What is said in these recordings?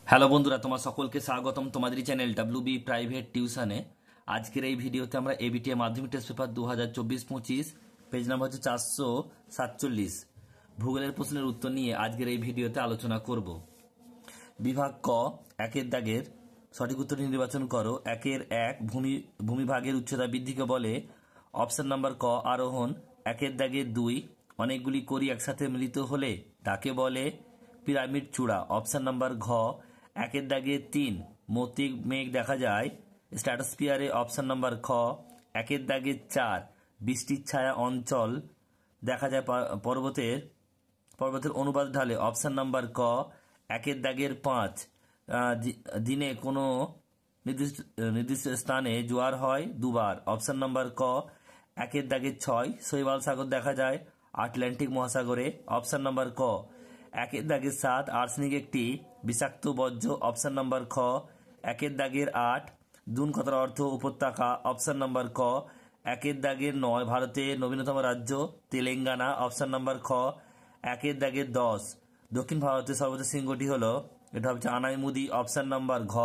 Hello বন্ধুরা, তোমার সকলকে স্বাগতম তোমাদের চ্যানেল ডাব্লিউবি প্রাইভেট টিউশনে। আজকের এই ভিডিওতে আমরা এবিটিএ মাধ্যমিক টেস্ট পেপার 2024-25 পেজ নাম্বার হচ্ছে 447 ভূগোলের প্রশ্নের উত্তর নিয়ে আজকের এই ভিডিওতে আলোচনা করব। বিভাগ ক, একের দাগের সঠিক উত্তর নির্বাচন করো। একের এক, ভূমিভাগের উচ্চতা বৃদ্ধিকে বলে। অপশন নাম্বার ক, আরোহণ। একের দাগের দুই, অনেকগুলি করি একসাথে মিলিত হলে তাকে বলে পিরামিড চূড়া। অপশন নাম্বার ঘ, একের দাগে তিন, মৌতিক মেঘ দেখা যায় স্ট্র্যাটোস্ফিয়ারে। অপশন নাম্বার খ, একের দাগে চার, বৃষ্টির ছায়া অঞ্চল দেখা যায় পর্বতের অনুপাত ঢালে। অপশন নাম্বার ক, একের দাগের পাঁচ, দিনে কোনো নির্দিষ্ট স্থানে জোয়ার হয় দুবার। অপশন নাম্বার ক, একের দাগের ছয়, শৈবাল সাগর দেখা যায় আটলান্টিক মহাসাগরে। অপশন নাম্বার ক, একের দাগের সাত, আর্সেনিক একটি বিষাক্ত বর্জ্য। অপশন নাম্বার খ, একের দাগের আট, দুন কথার অর্থ উপত্যকা। অপশন নাম্বার ক, একের দাগের নয়, ভারতের নবীনতম রাজ্য তেলেঙ্গানা। অপশন নাম্বার খ, একের দাগের দশ, দক্ষিণ ভারতের সর্বোচ্চ শৃঙ্গটি হলো, এটা হচ্ছে আনাইমুদি। অপশন নাম্বার ঘ,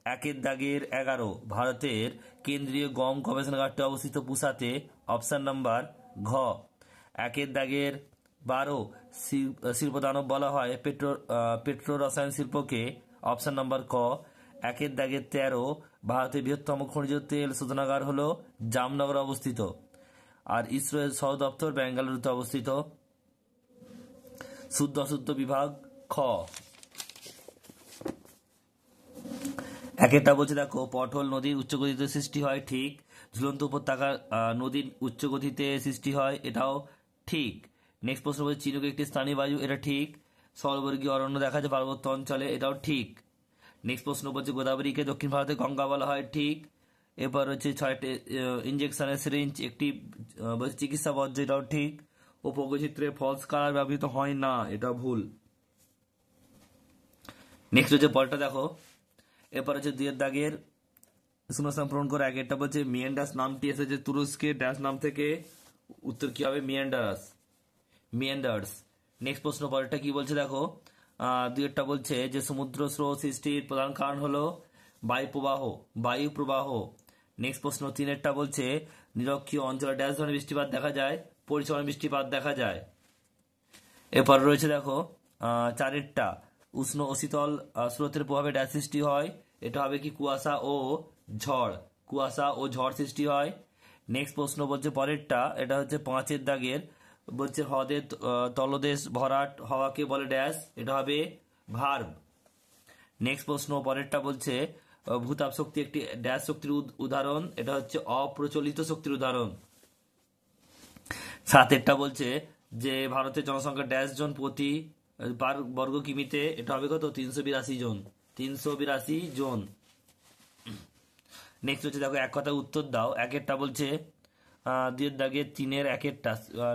একের দাগের এগারো, ভারতের কেন্দ্রীয় গম গবেষণাগারটি অবস্থিত পুসাতে। অপশন নাম্বার ঘ, একের দাগের বারো, শিল্পদানব বলা হয় পেট্রো রসায়ন শিল্পকে। অপশন নাম্বার ক, একের দাগের তেরো, ভারতের বৃহত্তম খনিজ তেল শোধনাগার হলো জামনগর অবস্থিত। আর ইসরোর সদর দপ্তর বেঙ্গালুরুতে অবস্থিত। শুদ্ধ অশুদ্ধ বিভাগ খ। একেরটা বলছে দেখো, পটল নদীর উচ্চগতিতে সৃষ্টি হয়, ঠিক। ঝুলন্ত উপত্যকার নদীর উচ্চগতিতে সৃষ্টি হয়, এটাও ঠিক। নেক্সট প্রশ্ন বলছে চিনুক একটি স্থানীয় বায়ু, এটা ঠিক। স্থলবর্গীয় অরণ্য দেখা যায় পার্বত্য অঞ্চলে, এটাও ঠিক। নেক্সট প্রশ্ন বলছে গোদাবরীকে দক্ষিণ ভারতে গঙ্গা বলা হয়, ঠিক। এরপর হচ্ছে ছয়টি ইঞ্জেকশনের সিরিঞ্জ একটি চিকিৎসা বর্জ্য, এটাও ঠিক। উপগ্রহচিত্রে ফলস কালার ব্যবহৃত হয় না, এটা ভুল। নেক্সট হচ্ছে পরেরটা দেখো। এরপর হচ্ছে দুইয়ের দাগের শূন্যস্থান পূরণ করে। একটা বলছে মিয়ান্ডাস নামটি এসেছে তুরস্কের ড্যাশ নাম থেকে, উত্তর কি হবে মিয়ান্ডার্স। নেক্সট প্রশ্ন পরেরটা কি বলছে দেখো, দুইয়েরটা বলছে যে সমুদ্র স্রোত সৃষ্টির প্রধান কারণ হলো বায়ু প্রবাহ। নেক্সট প্রশ্ন তিনেরটা বলছে নিরক্ষীয় অঞ্চলে ড্যাশ ধরনের বৃষ্টিপাত দেখা যায়, পরিচলন বৃষ্টিপাত দেখা যায়। এরপর রয়েছে দেখো চারেরটা, উষ্ণ ও শীতল স্রোতের প্রভাবে ড্যাশ সৃষ্টি হয়, এটা হবে কি কুয়াশা ও ঝড় সৃষ্টি হয়। নেক্সট প্রশ্ন বলছে পরেরটা, এটা হচ্ছে পাঁচের দাগের, বলছে হ্রদের তলদেশ ভরাট হওয়াকে বলে ড্যাশ, এটা হবে ভার্ব। নেক্সট প্রশ্ন পরেরটা বলছে ভূতাপ শক্তি একটি ড্যাশ শক্তির উদাহরণ, এটা হচ্ছে অপ্রচলিত শক্তির উদাহরণ। সাতেরটা বলছে যে ভারতের জনসংখ্যা ড্যাশ জন প্রতি বর্গ কিমিতে, এটা হবে কত 382 জন। নেক্সট হচ্ছে দেখো এক কথা উত্তর দাও। একেরটা বলছে দুইয়ের দাগে তিনের একেরটা,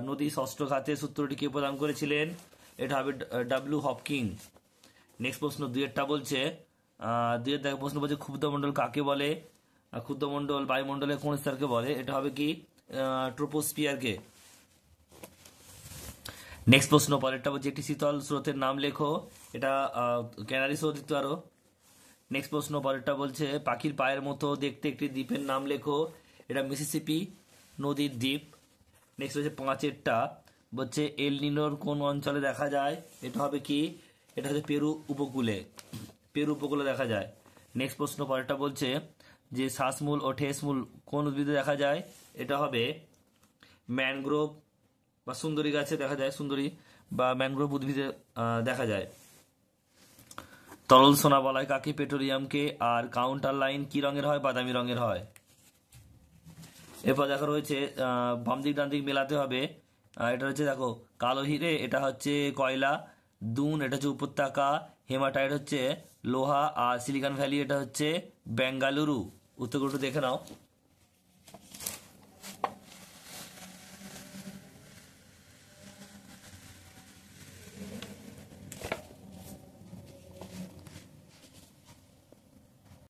নদী ষষ্ঠ ঘাতের সূত্রটি কে প্রদান করেছিলেন, এটা হবে ডাব্লিউ হপকিং। নেক্সট প্রশ্ন দুইয়েরটা বলছে দুইয়ের দাগে প্রশ্ন বলছে ক্ষুদ্রমণ্ডল কাকে বলে, ক্ষুদ্রমণ্ডল বায়ুমণ্ডলের কোন স্তরকে বলে, এটা হবে কি ট্রোপোস্ফিয়ারকে। নেক্সট প্রশ্ন পরেরটা বলছে একটি শীতল স্রোতের নাম লেখো, এটা ক্যানারি স্রোত দিতে পারো। নেক্সট প্রশ্ন পরেরটা বলছে পাখির পায়ের মতো দেখতে একটি দ্বীপের নাম লেখো, এটা মিসিসিপি নদীর দ্বীপ। নেক্সট হচ্ছে পাঁচেরটা বলছে এল নিনোর কোন অঞ্চলে দেখা যায়, এটা হবে কি, এটা হচ্ছে পেরু উপকূলে দেখা যায়। নেক্সট প্রশ্ন পরেরটা বলছে যে শ্বাসমূল ও ঠেসমূল কোন উদ্ভিদে দেখা যায়, এটা হবে ম্যানগ্রোভ বা সুন্দরী গাছে দেখা যায়, সুন্দরী বা ম্যানগ্রোভ উদ্ভিদে দেখা যায়। তরল সোনা বলা হয় কাকে, পেট্রোলিয়ামকে। আর কাউন্টার লাইন কি রঙের হয়, বাদামি রঙের হয়। এরপর দেখা রয়েছে বাম দিক ডান দিক মেলাতে হবে, এটা হচ্ছে দেখো কালো হিরে, এটা হচ্ছে কয়লা, দুন এটা হচ্ছে উপত্যকা, হেমাটাইট হচ্ছে লোহা, আর সিলিকন ভ্যালি এটা হচ্ছে বেঙ্গালুরু। উত্তরগুলো দেখে নাও।